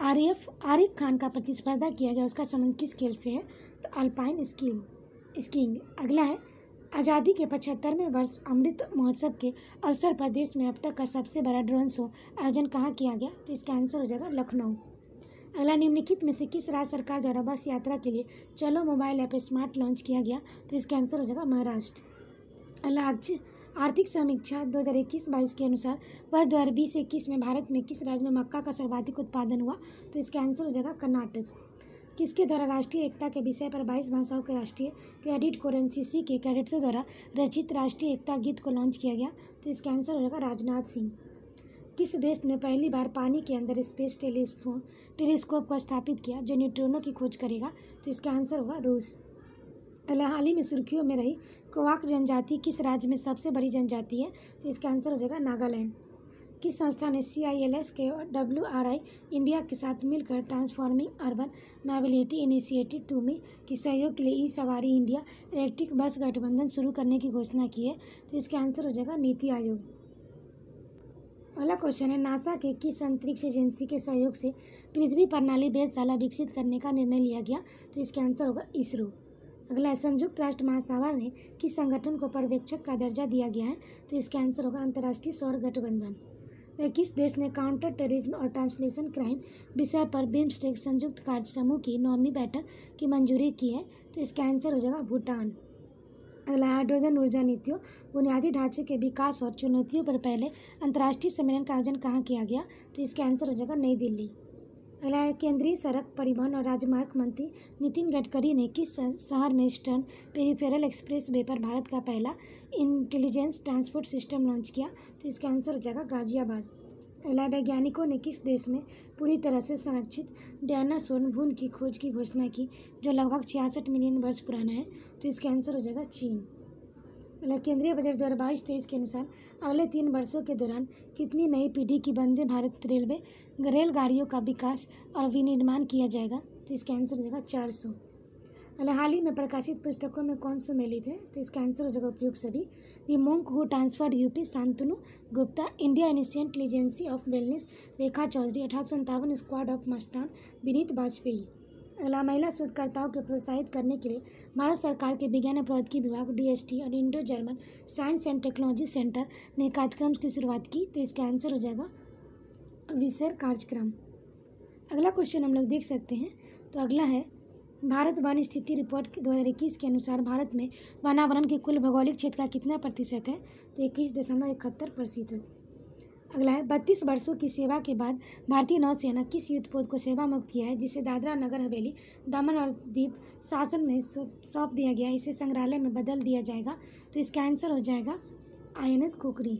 आरिफ खान का प्रतिस्पर्धा किया गया, उसका संबंध किस खेल से है? तो अल्पाइन स्कीइंग। अगला है, आज़ादी के 75वें वर्ष अमृत महोत्सव के अवसर पर देश में अब तक का सबसे बड़ा ड्रोन शो आयोजन कहाँ किया गया? तो इसका आंसर हो जाएगा लखनऊ। अगला, निम्नलिखित में से किस राज्य सरकार द्वारा बस यात्रा के लिए चलो मोबाइल ऐप स्मार्ट लॉन्च किया गया? तो इसका आंसर हो जाएगा महाराष्ट्र। अगला, आर्थिक समीक्षा 2021-22 के अनुसार वर्ष 2020-21 में भारत में किस राज्य में मक्का का सर्वाधिक उत्पादन हुआ? तो इसका आंसर हो जाएगा कर्नाटक। किसके द्वारा राष्ट्रीय एकता के विषय पर 22 भाषाओं के राष्ट्रीय क्रेडिट कोर एनसीसी के कैडेट्सों द्वारा रचित राष्ट्रीय एकता गीत को लॉन्च किया गया? तो इसका आंसर हो जाएगा राजनाथ सिंह। किस देश ने पहली बार पानी के अंदर स्पेस टेलीस्कोप को स्थापित किया जो न्यूट्रिनो की खोज करेगा? तो इसका आंसर होगा रूस। हाल ही में सुर्खियों में रही कोवाक जनजाति किस राज्य में सबसे बड़ी जनजाति है? तो इसका आंसर हो जाएगा नागालैंड। किस संस्था ने CILS के WRI इंडिया के साथ मिलकर ट्रांसफॉर्मिंग अर्बन मोबिलिटी इनिशिएटिव 2 में की सहयोग के लिए ई-सवारी इंडिया इलेक्ट्रिक बस गठबंधन शुरू करने की घोषणा की है? तो इसका आंसर हो जाएगा नीति आयोग। अगला क्वेश्चन है, नासा के किस अंतरिक्ष एजेंसी के सहयोग से पृथ्वी प्रणाली वेधशाला विकसित करने का निर्णय लिया गया? तो इसका आंसर होगा इसरो। अगला, संयुक्त राष्ट्र महासभा ने किस संगठन को पर्यवेक्षक का दर्जा दिया गया है? तो इसका आंसर होगा अंतर्राष्ट्रीय सौर गठबंधन। किस देश ने काउंटर टेररिज्म और ट्रांसलेशन क्राइम विषय पर बिम्स्टेक संयुक्त कार्य समूह की 9वीं बैठक की मंजूरी की है? तो इसका आंसर हो जाएगा भूटान। अगला, हाइड्रोजन ऊर्जा नीतियों, बुनियादी ढांचे के विकास और चुनौतियों पर पहले अंतर्राष्ट्रीय सम्मेलन का आयोजन कहाँ किया गया? तो इसका आंसर हो जाएगा नई दिल्ली। अगला है, केंद्रीय सड़क परिवहन और राजमार्ग मंत्री नितिन गडकरी ने किस शहर में ईस्टर्न पेरिफेरल एक्सप्रेस वे पर भारत का पहला इंटेलिजेंस ट्रांसपोर्ट सिस्टम लॉन्च किया? तो इसका आंसर हो जाएगा गाजियाबाद। अगला, वैज्ञानिकों ने किस देश में पूरी तरह से संरक्षित डायनासोर भ्रूण की खोज की घोषणा की जो लगभग 66 मिलियन वर्ष पुराना है? तो इसका आंसर हो जाएगा चीन। केंद्रीय बजट 2022-23 के अनुसार अगले 3 वर्षों के दौरान कितनी नई पीढ़ी की वंदे भारत रेलगाड़ियों का विकास और विनिर्माण किया जाएगा? तो इसका आंसर हो जाएगा 400। हाल ही में प्रकाशित पुस्तकों में कौन सम्मिलित है? तो इसका आंसर हो जाएगा उपयुक्त सभी। The monk who transformed UP Shantanu Gupta, India ancient legacy of wellness Rekha Chaudhary, 1857 squad of मस्तान विनीत वाजपेयी। अगला, महिला शोधकर्ताओं को प्रोत्साहित करने के लिए भारत सरकार के विज्ञान और प्रौद्योगिकी विभाग DST और Indo German science and technology centre ने कार्यक्रम की शुरुआत की? तो इसका आंसर हो जाएगा विशेष कार्यक्रम। अगला क्वेश्चन हम लोग देख सकते हैं। तो अगला है, भारत वन स्थिति रिपोर्ट 2021 के अनुसार भारत में वनावरण के कुल भौगोलिक क्षेत्र का कितना प्रतिशत है? तो 21.71%। अगला है, 32 वर्षों की सेवा के बाद भारतीय नौसेना किस युद्धपोत को सेवा मुक्त किया है जिसे दादरा नगर हवेली, दमन और दीव शासन में सौंप दिया गया, इसे संग्रहालय में बदल दिया जाएगा? तो इसका आंसर हो जाएगा INS खुखरी।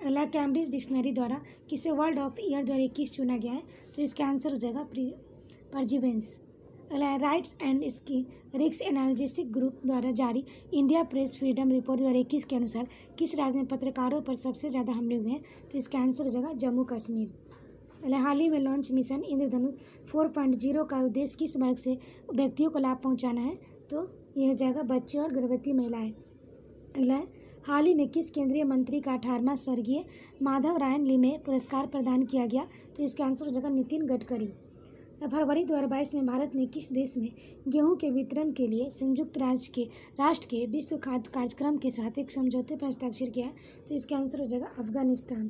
अगला, कैम्ब्रिज डिक्शनरी द्वारा किसे वर्ल्ड ऑफ ईयर 2021 चुना गया है? तो इसका आंसर हो जाएगा परजीवेंस। अगला, rights and risk analysis group द्वारा जारी इंडिया प्रेस फ्रीडम रिपोर्ट 2021 के अनुसार किस राज्य में पत्रकारों पर सबसे ज़्यादा हमले हुए हैं? तो इसका आंसर हो जाएगा जम्मू कश्मीर। हाल ही में लॉन्च मिशन इंद्रधनुष 4.0 का उद्देश्य किस वर्ग से व्यक्तियों को लाभ पहुंचाना है? तो यह हो जाएगा बच्चे और गर्भवती महिलाएं। अगला है, हाल ही में किस केंद्रीय मंत्री का 18वां स्वर्गीय माधवरायन लिमे पुरस्कार प्रदान किया गया? तो इसका आंसर हो जाएगा नितिन गडकरी। फरवरी 2022 में भारत ने किस देश में गेहूं के वितरण के लिए संयुक्त राष्ट्र के विश्व खाद्य कार्यक्रम के साथ एक समझौते पर हस्ताक्षर किया? तो इसका आंसर हो जाएगा अफगानिस्तान।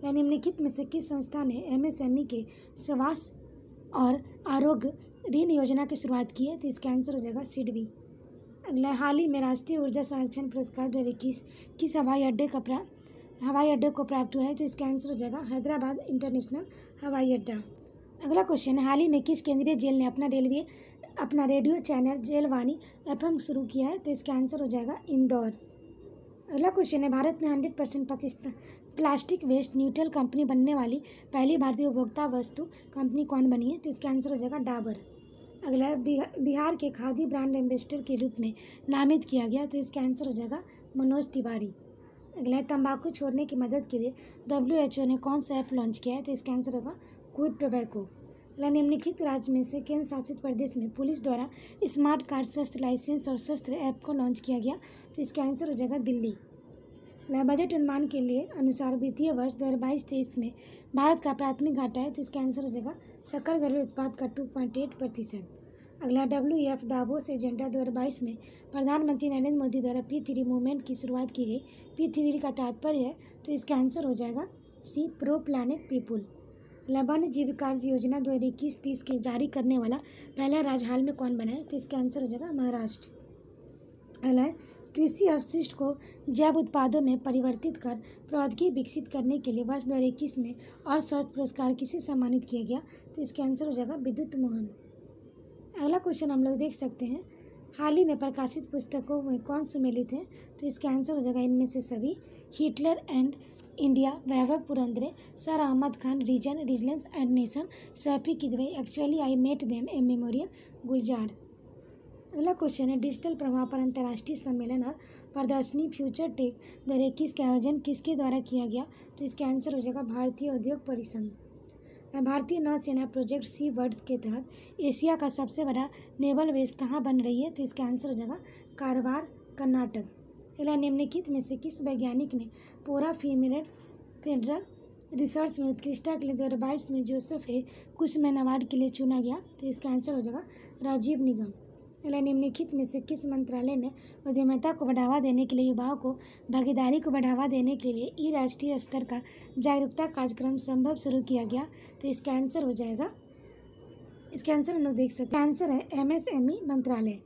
निम्नलिखित में से किस संस्था ने MSME के स्वास्थ्य और आरोग्य ऋण योजना की शुरुआत की है? तो इसका आंसर हो जाएगा सिडबी। अगला, हाल ही में राष्ट्रीय ऊर्जा संरक्षण पुरस्कार 2021 किस हवाई अड्डे को प्राप्त हुआ है? तो इसका आंसर हो जाएगा हैदराबाद इंटरनेशनल हवाई अड्डा। अगला क्वेश्चन है, हाल ही में किस केंद्रीय जेल ने अपना रेडियो चैनल जेलवानी FM शुरू किया है? तो इसका आंसर हो जाएगा इंदौर। अगला क्वेश्चन है, भारत में 100% प्लास्टिक वेस्ट न्यूट्रल कंपनी बनने वाली पहली भारतीय उपभोक्ता वस्तु कंपनी कौन बनी है? तो इसका आंसर हो जाएगा डाबर। अगला है बिहार के खादी ब्रांड एम्बेसडर के रूप में नामित किया गया, तो इसका आंसर हो जाएगा मनोज तिवारी। अगला है तंबाकू छोड़ने की मदद के लिए WHO ने कौन सा ऐप लॉन्च किया है, तो इसका आंसर होगा क्विट टोबैको। अगला निम्नलिखित राज्य में से केंद्र शासित प्रदेश में पुलिस द्वारा स्मार्ट कार्ड शस्त्र लाइसेंस और शस्त्र ऐप को लॉन्च किया गया, तो इसका आंसर हो जाएगा दिल्ली। बजट अनुमान के लिए अनुसार वित्तीय वर्ष 2022-23 में भारत का प्राथमिक घाटा है, तो इसका आंसर हो जाएगा सकल घरेलू उत्पाद का 2.8%। अगला WEF दावोस एजेंडा 2022 में प्रधानमंत्री नरेंद्र मोदी द्वारा P3 मूवमेंट की शुरुआत की गई। P3 का तात्पर्य है, तो इसका आंसर हो जाएगा सी प्रो प्लानेट पीपुल। वन्य जीव कार्य योजना 2021-30 के जारी करने वाला पहला राज्य हाल में कौन बना है, तो इसका आंसर हो जाएगा महाराष्ट्र। अगला कृषि अवशिष्ट को जैव उत्पादों में परिवर्तित कर प्रौद्योगिकी विकसित करने के लिए वर्ष 2021 में और शौर्य पुरस्कार किसे सम्मानित किया गया, तो इसका आंसर हो जाएगा विद्युत मोहन। अगला क्वेश्चन हम लोग देख सकते हैं, हाल ही में प्रकाशित पुस्तकों में कौन सम्मिलित है, तो इसका आंसर हो जाएगा इनमें से सभी। Hitler and India, Vaibhav Purandare, sir Ahmad Khan, reason, religion and nation, Shafey Kidwai, actually I met them, a memorial, Gulzar. अगला क्वेश्चन है, डिजिटल प्रभाव पर अंतर्राष्ट्रीय सम्मेलन और प्रदर्शनी फ्यूचर टेक 2021 का आयोजन किसके द्वारा किया गया, तो इसका आंसर हो जाएगा भारतीय उद्योग परिसंघ। भारतीय नौसेना प्रोजेक्ट सी वर्ड के तहत एशिया का सबसे बड़ा नेवल बेस कहाँ बन रही है, तो इसका आंसर हो जाएगा कारवार, कर्नाटक। अगला निम्नलिखित में से किस वैज्ञानिक ने पोरा फीमेल फेडरल रिसर्च में उत्कृष्टता के लिए 2022 में जोसेफ ए कुशमैन अवार्ड के लिए चुना गया, तो इसका आंसर हो जाएगा राजीव निगम। अगला निम्नलिखित में से किस मंत्रालय ने उद्यमिता को बढ़ावा देने के लिए युवाओं को भागीदारी को बढ़ावा देने के लिए राष्ट्रीय स्तर का जागरूकता कार्यक्रम संभव शुरू किया गया, तो इसका आंसर हो जाएगा, इसका आंसर हम लोग देख सकते हैं, आंसर है MSME मंत्रालय।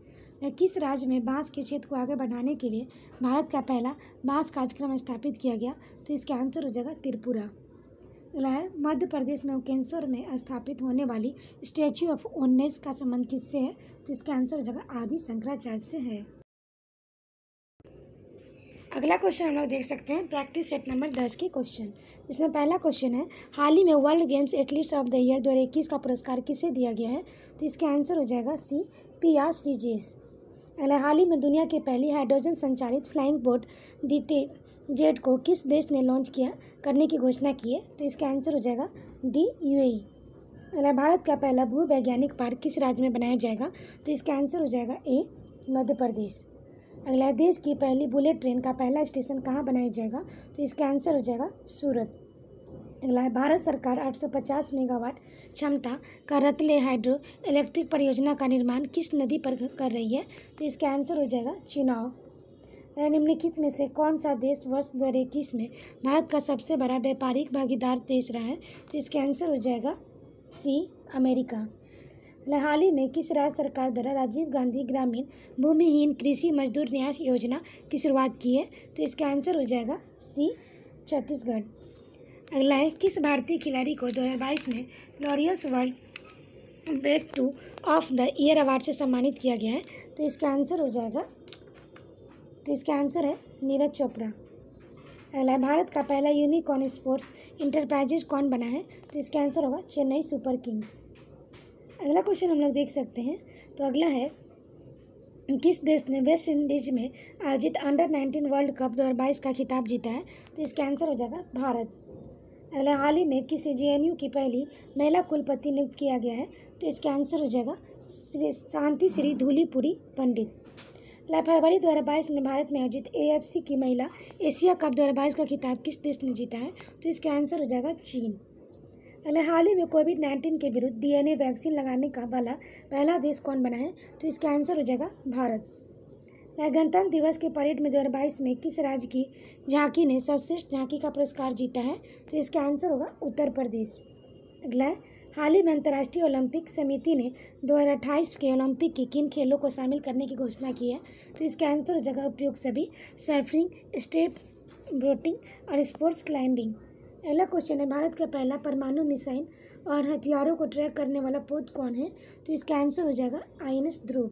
किस राज्य में बांस के क्षेत्र को आगे बढ़ाने के लिए भारत का पहला बांस कार्यक्रम स्थापित किया गया, तो इसका आंसर हो जाएगा त्रिपुरा। मध्य प्रदेश में उकेंसर में स्थापित होने वाली स्टैच्यू ऑफ यूनिटी का संबंध किससे है, तो इसका आंसर हो जाएगा आदि शंकराचार्य से है। अगला क्वेश्चन हम लोग देख सकते हैं प्रैक्टिस सेट नंबर 10 के क्वेश्चन। इसमें पहला क्वेश्चन है, हाल ही में world games athletes of the year 2021 का पुरस्कार किसे दिया गया है, तो इसका आंसर हो जाएगा सी PR श्रीजेश। हाल ही में दुनिया की पहली हाइड्रोजन संचालित फ्लाइंग बोट जेट को किस देश ने लॉन्च करने की घोषणा की है, तो इसका आंसर हो जाएगा D UAE। भारत का पहला भू वैज्ञानिक पार्क किस राज्य में बनाया जाएगा, तो इसका आंसर हो जाएगा A मध्य प्रदेश। अगला देश की पहली बुलेट ट्रेन का पहला स्टेशन कहाँ बनाया जाएगा, तो इसका आंसर हो जाएगा सूरत। अगला है, भारत सरकार 850 मेगावाट क्षमता का रतले हाइड्रो इलेक्ट्रिक परियोजना का निर्माण किस नदी पर कर रही है, तो इसका आंसर हो जाएगा चुनाव। निम्नलिखित में से कौन सा देश वर्ष 2021 में भारत का सबसे बड़ा व्यापारिक भागीदार देश रहा है, तो इसका आंसर हो जाएगा सी अमेरिका। हाल ही में किस राज्य सरकार द्वारा राजीव गांधी ग्रामीण भूमिहीन कृषि मजदूर न्यास योजना की शुरुआत की है, तो इसका आंसर हो जाएगा सी छत्तीसगढ़। अगला है, किस भारतीय खिलाड़ी को 2022 में Laureus world breakthrough of the year award से सम्मानित किया गया है, तो इसका आंसर हो जाएगा, तो इसका आंसर है नीरज चोपड़ा। अगला है, भारत का पहला यूनिकॉर्न स्पोर्ट्स इंटरप्राइजेज कौन बना है, तो इसका आंसर होगा चेन्नई सुपर किंग्स। अगला क्वेश्चन हम लोग देख सकते हैं, तो अगला है, किस देश ने वेस्ट इंडीज में आयोजित अंडर-19 वर्ल्ड कप 2022 का खिताब जीता है, तो इसका आंसर हो जाएगा भारत। अगला, हाल ही में किसी JNU की पहली महिला कुलपति नियुक्त किया गया है, तो इसका आंसर हो जाएगा शांति श्री धूलीपुरी पंडित। फरवरी 2022 में भारत में आयोजित AFC की महिला एशिया कप 2022 का खिताब किस देश ने जीता है, तो इसका आंसर हो जाएगा चीन। हाल ही में कोविड-19 के विरुद्ध DNA वैक्सीन लगाने का वाला पहला देश कौन बना है, तो इसका आंसर हो जाएगा भारत। गणतंत्र दिवस के परेड में 2022 में किस राज्य की झांकी ने सर्वश्रेष्ठ झांकी का पुरस्कार जीता है, तो इसका आंसर होगा उत्तर प्रदेश। अगला, हाल ही में अंतर्राष्ट्रीय ओलंपिक समिति ने 2028 के ओलंपिक के किन खेलों को शामिल करने की घोषणा की है, तो इसका आंसर हो जाएगा उपयुक्त सभी, सर्फिंग, स्टेप बोटिंग और स्पोर्ट्स क्लाइंबिंग। अगला क्वेश्चन है, भारत का पहला परमाणु मिसाइल और हथियारों को ट्रैक करने वाला पोत कौन है, तो इसका आंसर हो जाएगा INS ध्रुव।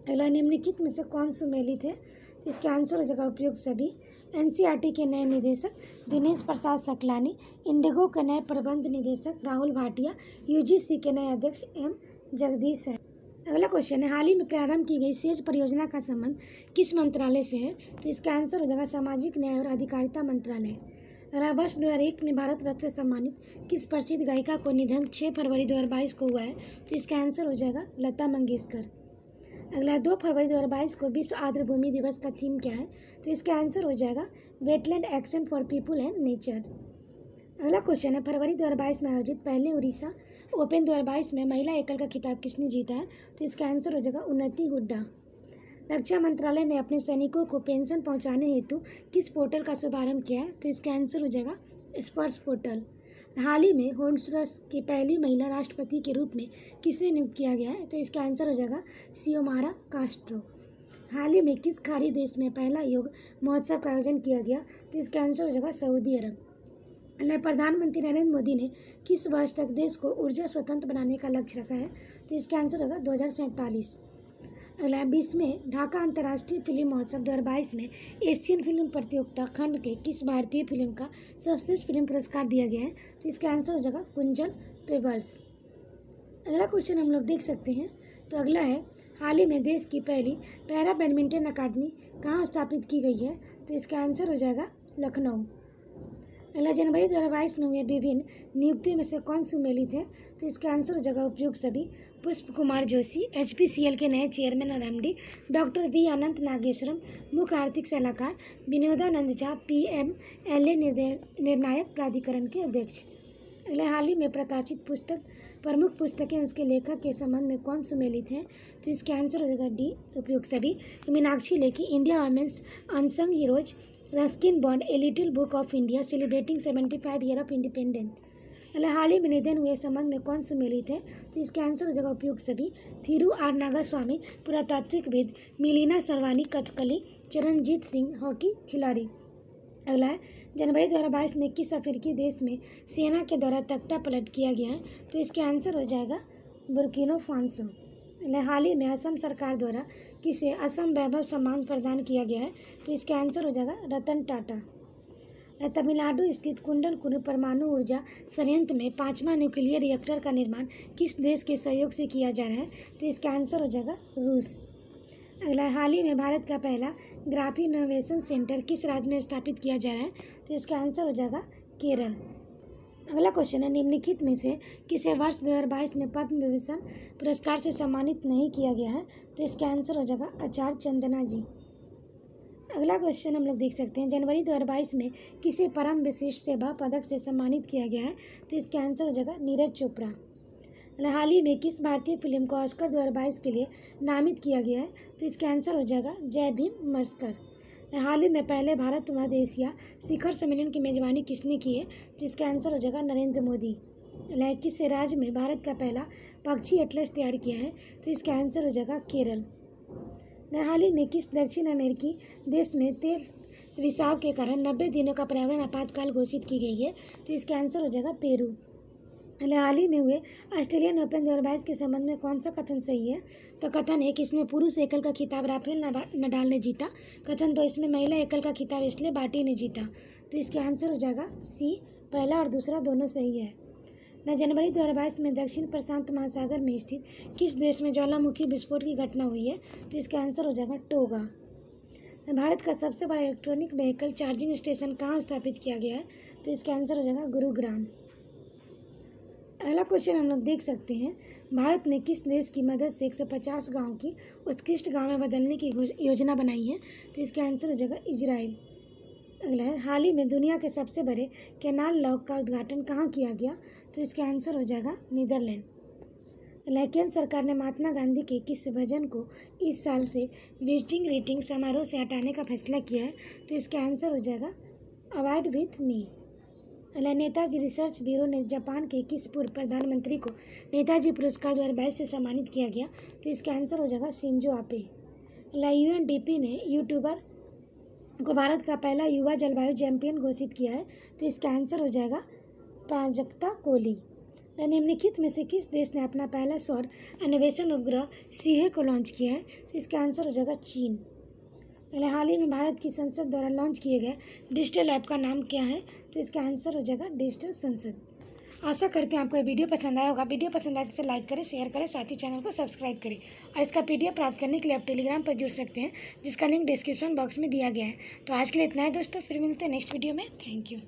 अगला, निम्नलिखित में से कौन सुमेलित है, तो इसका आंसर हो जाएगा उपयुक्त सभी। NCERT के नए निदेशक दिनेश प्रसाद सकलानी, इंडिगो के नए प्रबंध निदेशक राहुल भाटिया, UGC के नए अध्यक्ष M जगदीश हैं। अगला क्वेश्चन है, हाल ही में प्रारंभ की गई सेज परियोजना का संबंध किस मंत्रालय से है? तो इसका आंसर हो जाएगा सामाजिक न्याय और अधिकारिता मंत्रालय। अगला, वर्ष 2001 में भारत रत्न से सम्मानित किस प्रसिद्ध गायिका को निधन 6 फरवरी 2022 को हुआ है? तो इसका आंसर हो जाएगा लता मंगेशकर। अगला, 2 फरवरी 2022 को विश्व आर्द्र भूमि दिवस का थीम क्या है? तो इसका आंसर हो जाएगा wetland action for people and nature. अगला क्वेश्चन है, फरवरी 2022 में आयोजित पहले उड़ीसा ओपन 2022 में महिला एकल का खिताब किसने जीता है? तो इसका आंसर हो जाएगा उन्नति हुड्डा। रक्षा मंत्रालय ने अपने सैनिकों को पेंशन पहुंचाने हेतु किस पोर्टल का शुभारंभ किया है? तो इसका आंसर हो जाएगा स्पर्श पोर्टल। हाल ही में होंडुरास की पहली महिला राष्ट्रपति के रूप में किसे नियुक्त किया गया है? तो इसका आंसर हो जाएगा सियोमारा कास्ट्रो। हाल ही में किस खाड़ी देश में पहला योग महोत्सव का आयोजन किया गया? तो इसका आंसर हो जाएगा सऊदी अरब। प्रधानमंत्री नरेंद्र मोदी ने किस वर्ष तक देश को ऊर्जा स्वतंत्र बनाने का लक्ष्य रखा है? तो इसका आंसर होगा 2047। अगला, 20वें ढाका अंतर्राष्ट्रीय फिल्म महोत्सव 2022 में एशियन फिल्म प्रतियोगिता खंड के किस भारतीय फिल्म का सर्वश्रेष्ठ फिल्म पुरस्कार दिया गया है? तो इसका आंसर हो जाएगा कुंजल पेबल्स। अगला क्वेश्चन हम लोग देख सकते हैं। तो अगला है, हाल ही में देश की पहली पैरा बैडमिंटन अकादमी कहाँ स्थापित की गई है? तो इसका आंसर हो जाएगा लखनऊ। अगला, जनवरी 2022 में हुए विभिन्न नियुक्तियों में से कौन सुमेलित है? तो इसका आंसर हो जाएगा उपयुक्त सभी। पुष्प कुमार जोशी HPCL के नए चेयरमैन और MD, डॉक्टर V अनंत नागेश्वरम मुख्य आर्थिक सलाहकार, विनोदानंद झा PMLA निर्णायक प्राधिकरण के अध्यक्ष। अगला, हाल ही में प्रकाशित पुस्तक प्रमुख पुस्तकें उसके लेखक के संबंध में कौन सुमेलित है? तो इसका आंसर हो जाएगा D उपयुक्त सभी। Meenakshi Lekhi India women's unsung heroes, Ruskin Bond a little book of India celebrating 75 year of independence. हाल ही में निधन हुए संबंध में कौन सुमेलित है? तो इसका आंसर हो जाएगा उपयुक्त सभी। थिरू आर नागास्वामी पुरातात्विकविद, Milena Salvini Kathakali, Charanjit Singh hockey खिलाड़ी। अगला है, जनवरी 2022 में किस अफ्रीकी देश में सेना के द्वारा तख्ता पलट किया गया है? तो इसका आंसर हो जाएगा बुर्किना फासो। हाल ही में असम सरकार द्वारा किसे असम वैभव सम्मान प्रदान किया गया है? तो इसका आंसर हो जाएगा रतन टाटा। तमिलनाडु स्थित कुंडलकुरु परमाणु ऊर्जा संयंत्र में 5वां न्यूक्लियर रिएक्टर का निर्माण किस देश के सहयोग से किया जा रहा है? तो इसका आंसर हो जाएगा रूस। अगला, हाल ही में भारत का पहला ग्राफीन इनोवेशन सेंटर किस राज्य में स्थापित किया जा रहा है? तो इसका आंसर हो जाएगा केरल। अगला क्वेश्चन है, निम्नलिखित में से किसे वर्ष 2022 में पद्म विभूषण पुरस्कार से सम्मानित नहीं किया गया है? तो इसका आंसर हो जाएगा आचार्य चंदना जी। अगला क्वेश्चन हम लोग देख सकते हैं, जनवरी 2022 में किसे परम विशिष्ट सेवा पदक से सम्मानित किया गया है? तो इसका आंसर हो जाएगा नीरज चोपड़ा। हाल ही में किस भारतीय फिल्म को ऑस्कर 2022 के लिए नामित किया गया है? तो इसका आंसर हो जाएगा जय भीम मस्कर। हाल ही में पहले भारत मध्य एशिया शिखर सम्मेलन की मेजबानी किसने की है? तो इसका आंसर हो जाएगा नरेंद्र मोदी। किस राज्य में भारत का पहला पक्षी एटलस तैयार किया है? तो इसका आंसर हो जाएगा केरल। हाल ही में किस दक्षिण अमेरिकी देश में तेल रिसाव के कारण 90 दिनों का पर्यावरण आपातकाल घोषित की गई है? तो इसका आंसर हो जाएगा पेरू। हाल ही में हुए ऑस्ट्रेलियन ओपन 2022 के संबंध में कौन सा कथन सही है? तो कथन एक, इसमें पुरुष एकल का खिताब राफेल नडाल ने जीता। कथन दो, इसमें महिला एकल का खिताब एश्ले बार्टी ने जीता। तो इसका आंसर हो जाएगा सी, पहला और दूसरा दोनों सही है। जनवरी 2022 में दक्षिण प्रशांत महासागर में स्थित किस देश में ज्वालामुखी विस्फोट की घटना हुई है? तो इसका आंसर हो जाएगा टोगा। भारत का सबसे बड़ा इलेक्ट्रॉनिक व्हीकल चार्जिंग स्टेशन कहाँ स्थापित किया गया है? तो इसका आंसर हो जाएगा गुरुग्राम। अगला क्वेश्चन हम लोग देख सकते हैं, भारत ने किस देश की मदद से 150 गाँव की उत्कृष्ट गाँव में बदलने की योजना बनाई है? तो इसका आंसर हो जाएगा इजराइल। अगला है, हाल ही में दुनिया के सबसे बड़े कैनाल लॉक का उद्घाटन कहाँ किया गया? तो इसका आंसर हो जाएगा नीदरलैंड। केंद्र सरकार ने महात्मा गांधी के किस भजन को इस साल से विजिटिंग रीडिंग समारोह से हटाने का फैसला किया है? तो इसका आंसर हो जाएगा avoid with me. Netaji research bureau ने जापान के किस पूर्व प्रधानमंत्री को नेताजी पुरस्कार 2022 से सम्मानित किया गया? तो इसका आंसर हो जाएगा शिंजो आबे। UNDP ने यूट्यूबर को भारत का पहला युवा जलवायु चैंपियन घोषित किया है? तो इसका आंसर हो जाएगा प्राजक्ता कोहली। निम्नलिखित में से किस देश ने अपना पहला सौर अन्वेषण उपग्रह सीहे को लॉन्च किया है? तो इसका आंसर हो जाएगा चीन। हाल ही में भारत की संसद द्वारा लॉन्च किए गए डिजिटल ऐप का नाम क्या है? तो इसका आंसर हो जाएगा डिजिटल संसद। आशा करते हैं आपको ये वीडियो पसंद आया होगा। वीडियो पसंद आए तो इसे लाइक करें, शेयर करें, साथ ही चैनल को सब्सक्राइब करें। और इसका PDF प्राप्त करने के लिए आप टेलीग्राम पर जुड़ सकते हैं, जिसका लिंक डिस्क्रिप्शन बॉक्स में दिया गया है। तो आज के लिए इतना है दोस्तों, फिर मिलते हैं नेक्स्ट वीडियो में। Thank you.